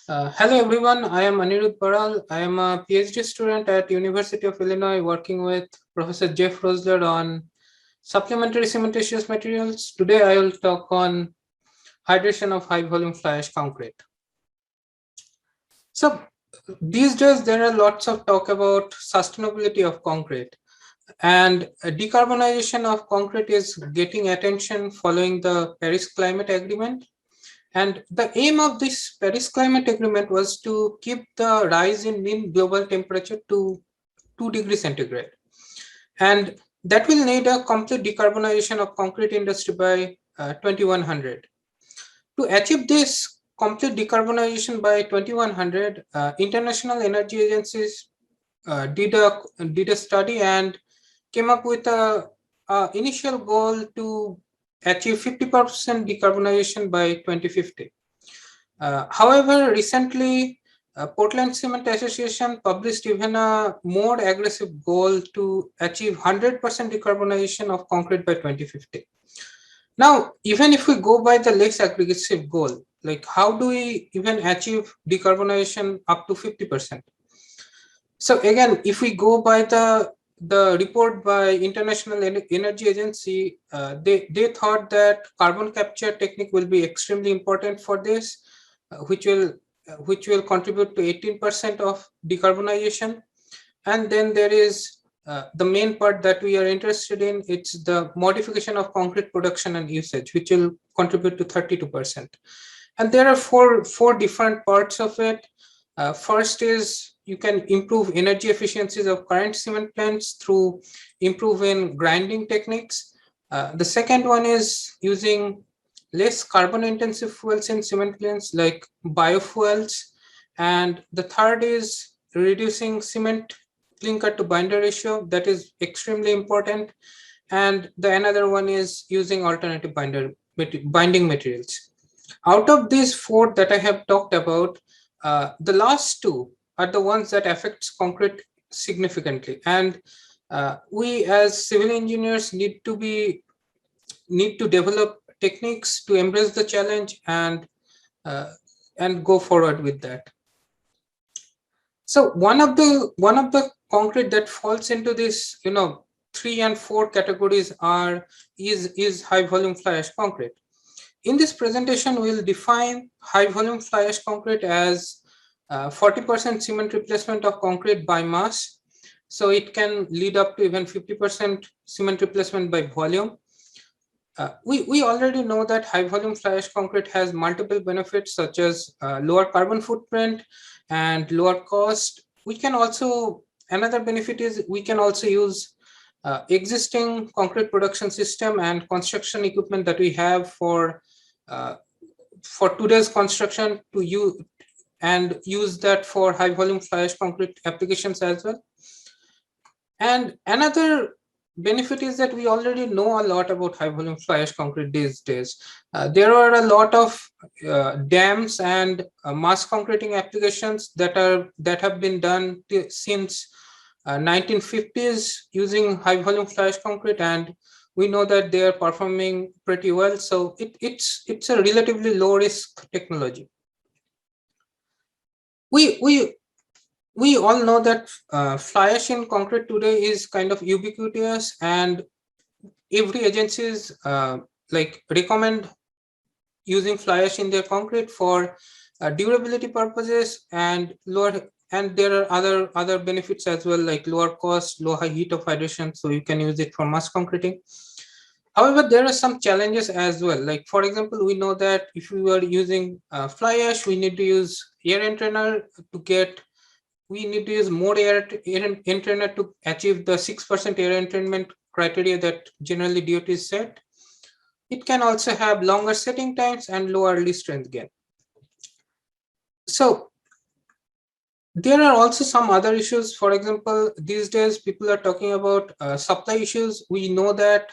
Hello everyone, I am Aniruddha Baral. I am a PhD student at University of Illinois working with Professor Jeff Rosler on supplementary cementitious materials. Today I will talk on hydration of high volume fly ash concrete. So these days there are lots of talk about sustainability of concrete, and decarbonization of concrete is getting attention following the Paris Climate Agreement. And the aim of this Paris Climate Agreement was to keep the rise in mean global temperature to 2 degrees centigrade. And that will need a complete decarbonization of concrete industry by 2100. To achieve this complete decarbonization by 2100, international energy agencies did a study and came up with a initial goal to achieve 50% decarbonization by 2050. However, recently, Portland Cement Association published even a more aggressive goal to achieve 100% decarbonization of concrete by 2050. Now, even if we go by the less aggressive goal, like how do we even achieve decarbonization up to 50%? So again, if we go by the report by International Energy Agency, they thought that carbon capture technique will be extremely important for this, which will contribute to 18% of decarbonization. And then there is the main part that we are interested in. It's the modification of concrete production and usage, which will contribute to 32%. And there are four different parts of it. First is you can improve energy efficiencies of current cement plants through improving grinding techniques. The second one is using less carbon intensive fuels in cement plants like biofuels. And the third is reducing cement clinker to binder ratio. That is extremely important. And the another one is using alternative binding materials. Out of these four that I have talked about, the last two are the ones that affects concrete significantly, and we as civil engineers need to develop techniques to embrace the challenge and go forward with that. So one of the concrete that falls into this 3 and 4 categories is high volume fly ash concrete. In this presentation, we'll define high volume fly ash concrete as 40% cement replacement of concrete by mass. So it can lead up to even 50% cement replacement by volume. We already know that high volume fly ash concrete has multiple benefits such as lower carbon footprint and lower cost. We can also, another benefit is we can also use existing concrete production system and construction equipment that we have for today's construction to use that for high volume fly ash concrete applications as well. And another benefit is that we already know a lot about high volume fly ash concrete these days. There are a lot of dams and mass concreting applications that have been done since 1950s using high volume fly ash concrete, and we know that they are performing pretty well. So it's a relatively low risk technology. We all know that fly ash in concrete today is kind of ubiquitous, and every agencies recommend using fly ash in their concrete for durability purposes and lower. And there are other benefits as well, like lower cost, low high heat of hydration, so you can use it for mass concreting. However, there are some challenges as well. Like for example, we know that if we are using fly ash, we need to use air entrainer we need to use more air entrainer to achieve the 6% air entrainment criteria that generally DOT set. It can also have longer setting times and lower release strength gain. So there are also some other issues. For example, these days people are talking about supply issues. We know that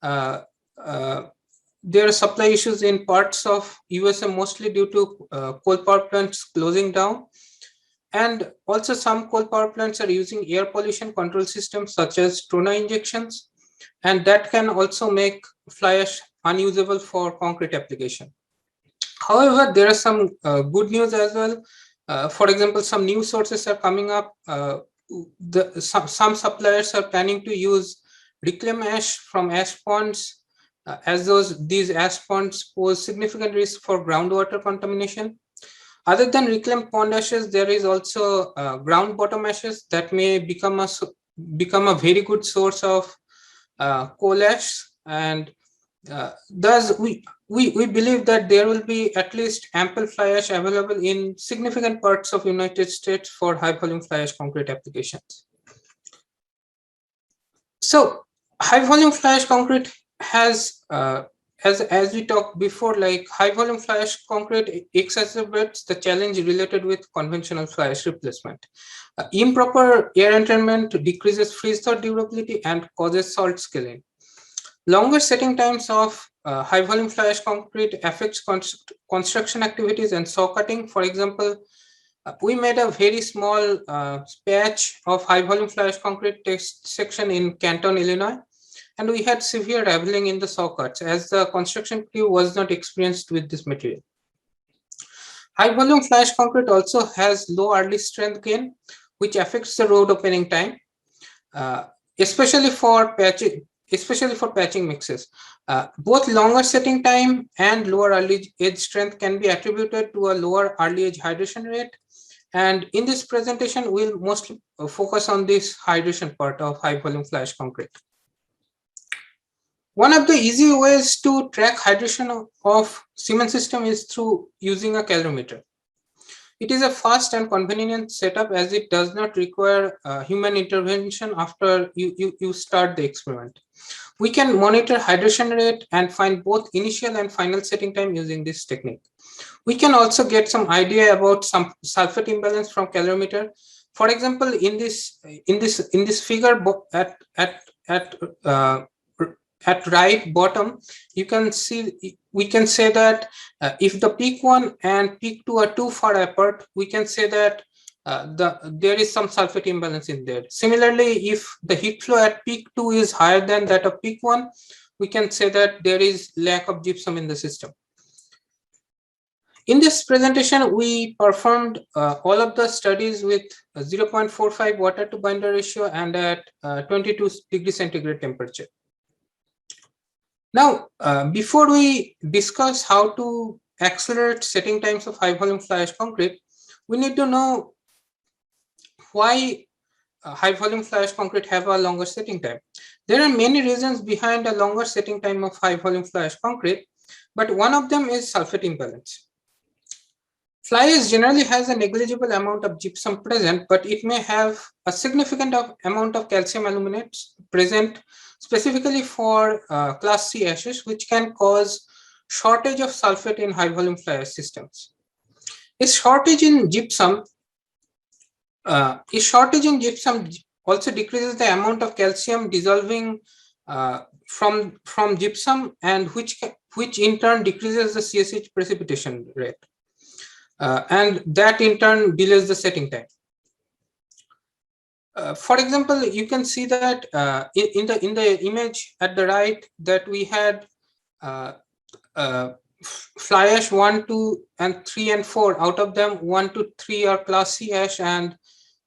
there are supply issues in parts of USA, mostly due to coal power plants closing down. And also some coal power plants are using air pollution control systems such as trona injections, and that can also make fly ash unusable for concrete application. However, there are some good news as well. For example, some new sources are coming up. Some suppliers are planning to use reclaimed ash from ash ponds, as these ash ponds pose significant risk for groundwater contamination. Other than reclaimed pond ashes, there is also ground bottom ashes that may become a very good source of coal ash, and thus we believe that there will be at least ample fly ash available in significant parts of United States for high volume fly ash concrete applications. So high volume fly ash concrete has as we talked before, like high volume fly ash concrete exacerbates the challenge related with conventional fly ash replacement. Improper air entrainment decreases freeze thaw durability and causes salt scaling. Longer setting times of high volume fly ash concrete affects construction activities and saw cutting. For example, we made a very small patch of high volume fly ash concrete test section in Canton, Illinois, and we had severe raveling in the saw cuts as the construction crew was not experienced with this material. High volume fly ash concrete also has low early strength gain, which affects the road opening time, especially for patching mixes. Both longer setting time and lower early edge strength can be attributed to a lower early edge hydration rate. And in this presentation, we'll mostly focus on this hydration part of high volume fly ash concrete. One of the easy ways to track hydration of cement system is through using a calorimeter. It is a fast and convenient setup as it does not require human intervention after you start the experiment. We can monitor hydration rate and find both initial and final setting time using this technique. We can also get some idea about some sulfate imbalance from calorimeter. For example, in this figure at right bottom, you can see we can say that if the peak 1 and peak 2 are too far apart, we can say that there is some sulfate imbalance in there. Similarly, if the heat flow at peak 2 is higher than that of peak 1, we can say that there is lack of gypsum in the system. In this presentation, we performed all of the studies with 0.45 water to binder ratio and at 22 degrees centigrade temperature. Now, before we discuss how to accelerate setting times of high volume fly ash concrete, we need to know why high volume fly ash concrete have a longer setting time. There are many reasons behind a longer setting time of high volume fly ash concrete, but one of them is sulfate imbalance. Fly ash generally has a negligible amount of gypsum present, but it may have a significant amount of calcium aluminate present, specifically for class C ashes, which can cause shortage of sulfate in high volume fly ash systems. A shortage in gypsum also decreases the amount of calcium dissolving from gypsum, and which in turn decreases the CSH precipitation rate. And that in turn delays the setting time. For example, you can see that in the image at the right that we had fly ash 1, 2, and 3 and 4. Out of them, 1 to 3 are class C ash, and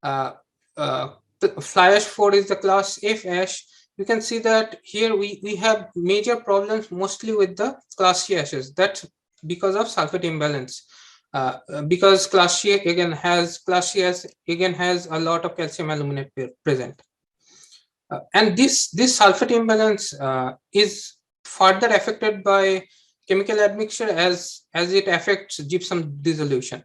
fly ash 4 is the class F ash. You can see that here we have major problems mostly with the class C ashes. That's because of sulfate imbalance. Because class C again has a lot of calcium aluminate present, and this sulfate imbalance is further affected by chemical admixture as it affects gypsum dissolution.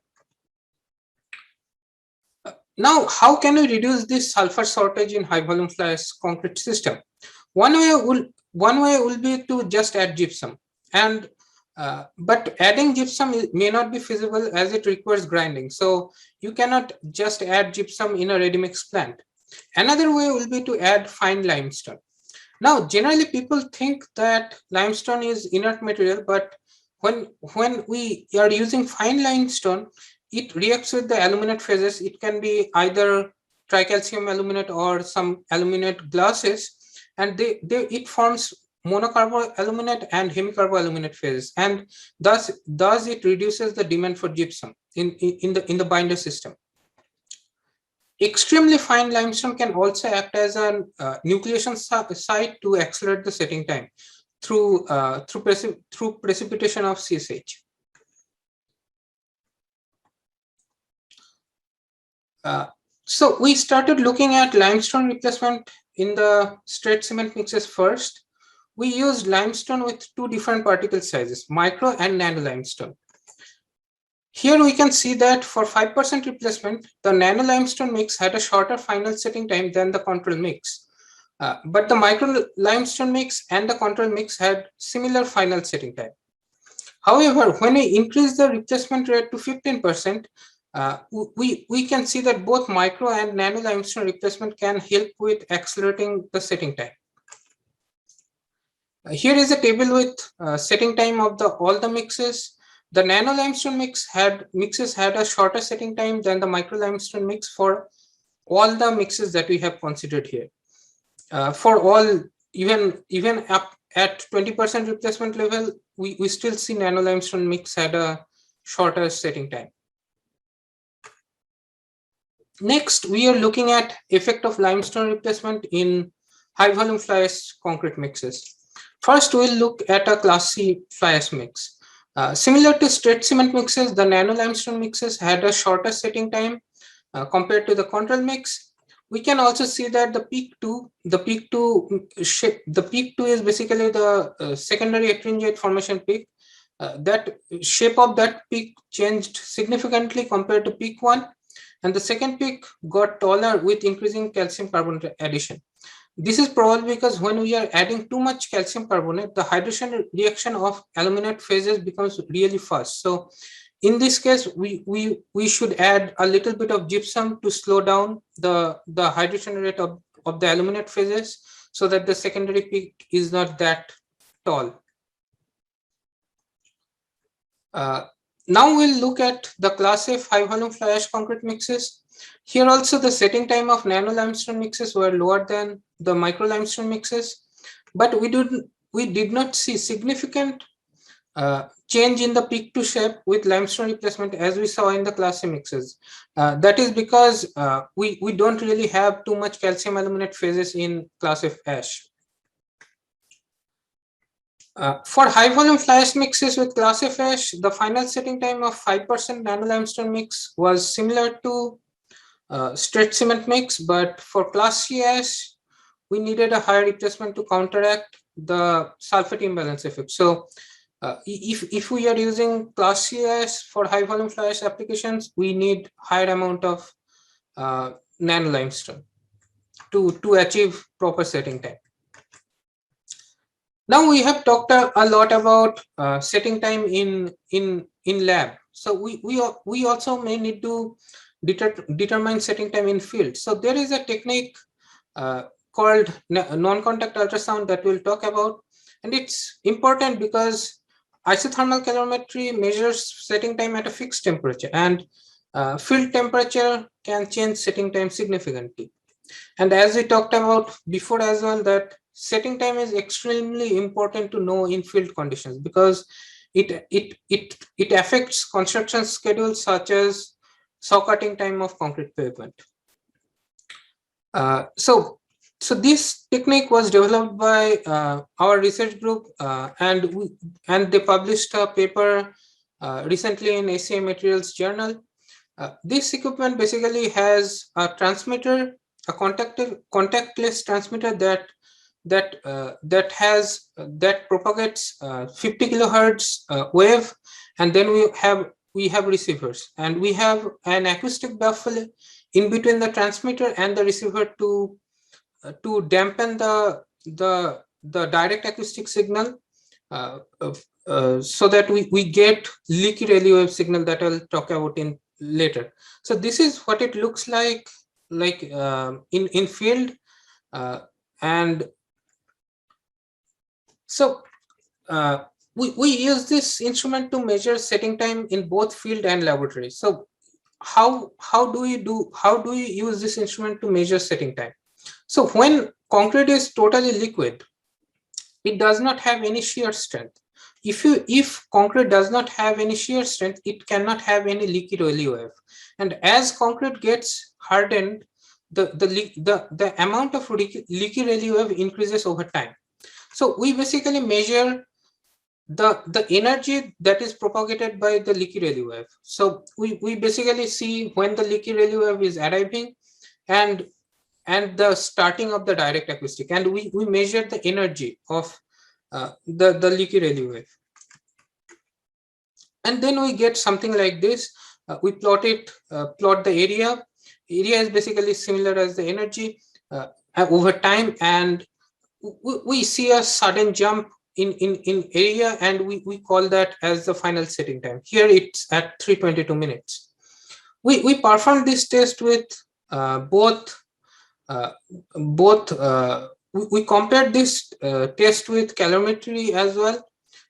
Now, how can we reduce this sulfur shortage in high volume fly ash concrete system? One way will be to just add gypsum, and but adding gypsum may not be feasible as it requires grinding. So you cannot just add gypsum in a ready mix plant. Another way will be to add fine limestone. Now, generally people think that limestone is inert material, but when we are using fine limestone, it reacts with the aluminate phases. It can be either tricalcium aluminate or some aluminate glasses, and it forms monocarbonate and hemicarbonate phases, and thus it reduces the demand for gypsum in the binder system. Extremely fine limestone can also act as a nucleation site to accelerate the setting time through precipitation of CSH. So we started looking at limestone replacement in the straight cement mixes first. We used limestone with two different particle sizes, micro and nano limestone. Here we can see that for 5% replacement, the nano limestone mix had a shorter final setting time than the control mix. But the micro limestone mix and the control mix had similar final setting time. However, when we increase the replacement rate to 15%, we can see that both micro and nano limestone replacement can help with accelerating the setting time. Here is a table with setting time of all the mixes. The nano limestone mixes had a shorter setting time than the micro limestone mix for all the mixes that we have considered here. For all, even up at 20% replacement level, we still see nano limestone mix had a shorter setting time. Next, we are looking at effect of limestone replacement in high volume fly ash concrete mixes. First, we'll look at a Class C fly ash mix. Similar to straight cement mixes, the nano limestone mixes had a shorter setting time compared to the control mix. We can also see that the peak 2 is basically the secondary attringite formation peak. That shape of that peak changed significantly compared to peak 1, and the second peak got taller with increasing calcium carbonate addition. This is probably because when we are adding too much calcium carbonate, the hydration reaction of aluminate phases becomes really fast. So in this case, we should add a little bit of gypsum to slow down the hydration rate of the aluminate phases so that the secondary peak is not that tall. Now we'll look at the Class F high volume fly ash concrete mixes. Here also the setting time of nano limestone mixes were lower than the micro limestone mixes, but we did not see significant change in the peak to shape with limestone replacement as we saw in the Class A mixes. That is because we don't really have too much calcium aluminate phases in Class F ash. For high volume fly ash mixes with Class F ash, the final setting time of 5% nano limestone mix was similar to straight cement mix, but for Class C ash, we needed a higher replacement to counteract the sulfate imbalance effect. So if we are using Class C ash for high volume fly ash applications, we need higher amount of nano limestone to achieve proper setting time. Now we have talked a lot about setting time in lab. So we also may need to determine setting time in field. So there is a technique called non-contact ultrasound that we'll talk about, and it's important because isothermal calorimetry measures setting time at a fixed temperature, and field temperature can change setting time significantly. And as we talked about before as well, that setting time is extremely important to know in field conditions because it affects construction schedules such as saw cutting time of concrete pavement. So this technique was developed by our research group, and they published a paper recently in ACI Materials Journal. This equipment basically has a transmitter, a contactless transmitter that propagates 50 kilohertz wave, and then we have receivers, and we have an acoustic baffle in between the transmitter and the receiver to dampen the direct acoustic signal so that we get leaky Rayleigh wave signal that I'll talk about in later. So this is what it looks like in field, and so we use this instrument to measure setting time in both field and laboratory. So how do we use this instrument to measure setting time? So when concrete is totally liquid, it does not have any shear strength. If concrete does not have any shear strength, it cannot have any leaky relief. And as concrete gets hardened, the amount of leaky relief increases over time. So we basically measure the energy that is propagated by the leaky relief. So we basically see when the leaky relief is arriving and the starting of the direct acoustic, and we measure the energy of the leaky relief, and then we get something like this. We plot the area. Area is basically similar as the energy over time, and we see a sudden jump in area, and we call that as the final setting time. Here it's at 322 minutes. We performed this test with we compared this test with calorimetry as well,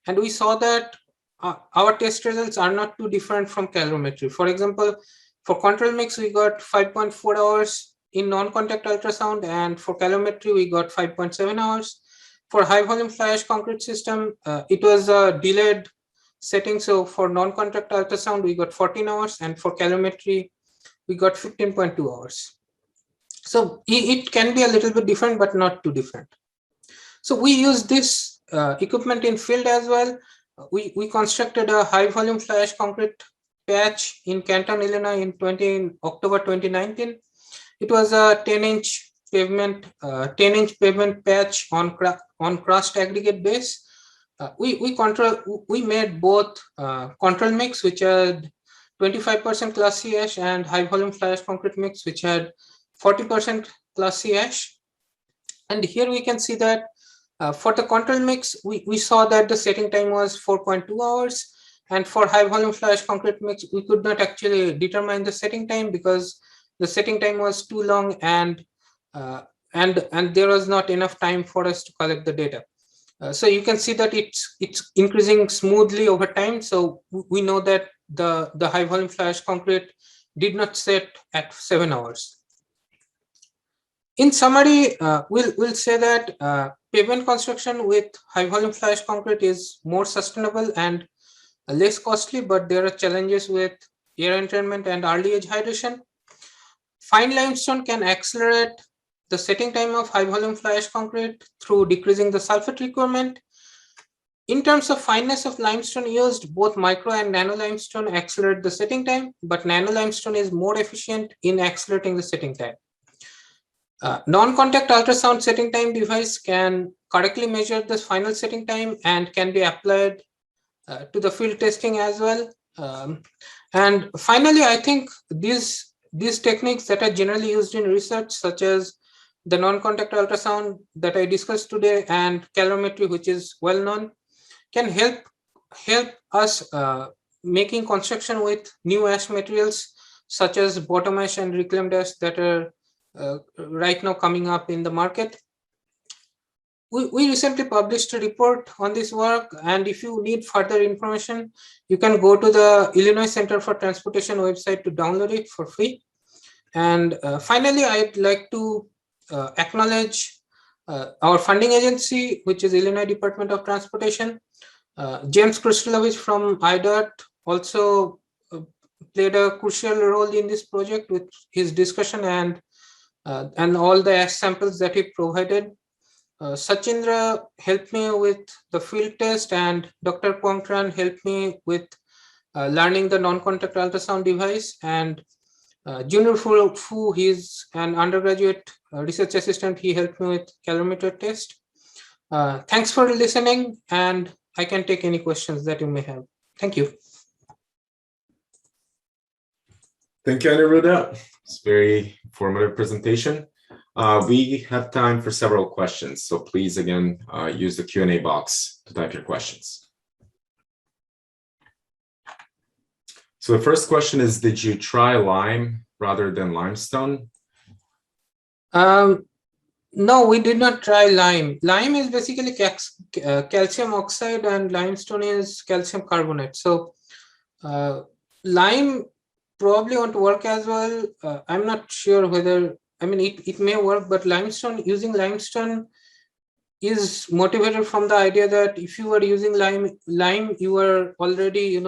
and we saw that our test results are not too different from calorimetry. For example, for control mix, we got 5.4 hours in non-contact ultrasound, and for calorimetry, we got 5.7 hours. For high volume fly ash concrete system, it was a delayed setting. So for non-contact ultrasound, we got 14 hours, and for calorimetry, we got 15.2 hours. So it can be a little bit different, but not too different. So we use this equipment in field as well. We constructed a high volume fly ash concrete patch in Canton, Illinois in October 2019. It was a 10-inch pavement, patch on crushed aggregate base. We made both control mix, which had 25% class C ash, and high volume fly ash concrete mix, which had 40% class C ash. And here we can see that for the control mix, we saw that the setting time was 4.2 hours. And for high volume fly ash concrete mix, we could not actually determine the setting time because the setting time was too long, and there was not enough time for us to collect the data. So you can see that it's increasing smoothly over time. So we know that the high volume fly ash concrete did not set at 7 hours. In summary, we'll say that pavement construction with high volume fly ash concrete is more sustainable and less costly, but there are challenges with air entrainment and early age hydration. Fine limestone can accelerate the setting time of high volume fly ash concrete through decreasing the sulfate requirement. In terms of fineness of limestone used, both micro and nano limestone accelerate the setting time, but nano limestone is more efficient in accelerating the setting time. Non-contact ultrasound setting time device can correctly measure the final setting time and can be applied to the field testing as well. And finally, I think these techniques that are generally used in research, such as the non-contact ultrasound that I discussed today and calorimetry, which is well known, can help us making construction with new ash materials such as bottom ash and reclaimed ash that are right now coming up in the market. We recently published a report on this work, and if you need further information, you can go to the Illinois Center for Transportation website to download it for free. And finally, I'd like to acknowledge our funding agency, which is Illinois Department of Transportation. James Kristolovich from IDOT also played a crucial role in this project with his discussion and all the ash samples that he provided. Sachindra helped me with the field test, and Dr. Kwangtran helped me with learning the non-contact ultrasound device, and Junior Fu, he's an undergraduate research assistant. He helped me with calorimeter test. Thanks for listening, and I can take any questions that you may have. Thank you. Thank you, Aniruddha. It's a very informative presentation. We have time for several questions, so please, again, use the Q&A box to type your questions. So the first question is, did you try lime rather than limestone? No, we did not try lime. Lime is basically calcium oxide, and limestone is calcium carbonate. So lime probably won't work as well. I'm not sure whether, I mean, it may work, but using limestone is motivated from the idea that if you were using lime, you were already,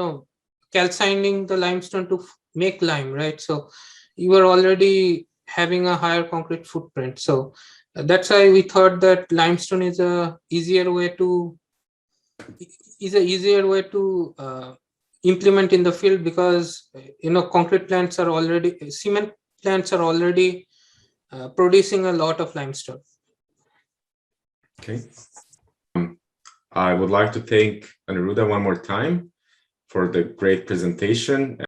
calcining the limestone to make lime, right? So you were already having a higher concrete footprint. So that's why we thought that limestone is a easier way to implement in the field, because concrete plants are already, cement plants are already producing a lot of limestone. Okay. I would like to thank Aniruddha one more time for the great presentation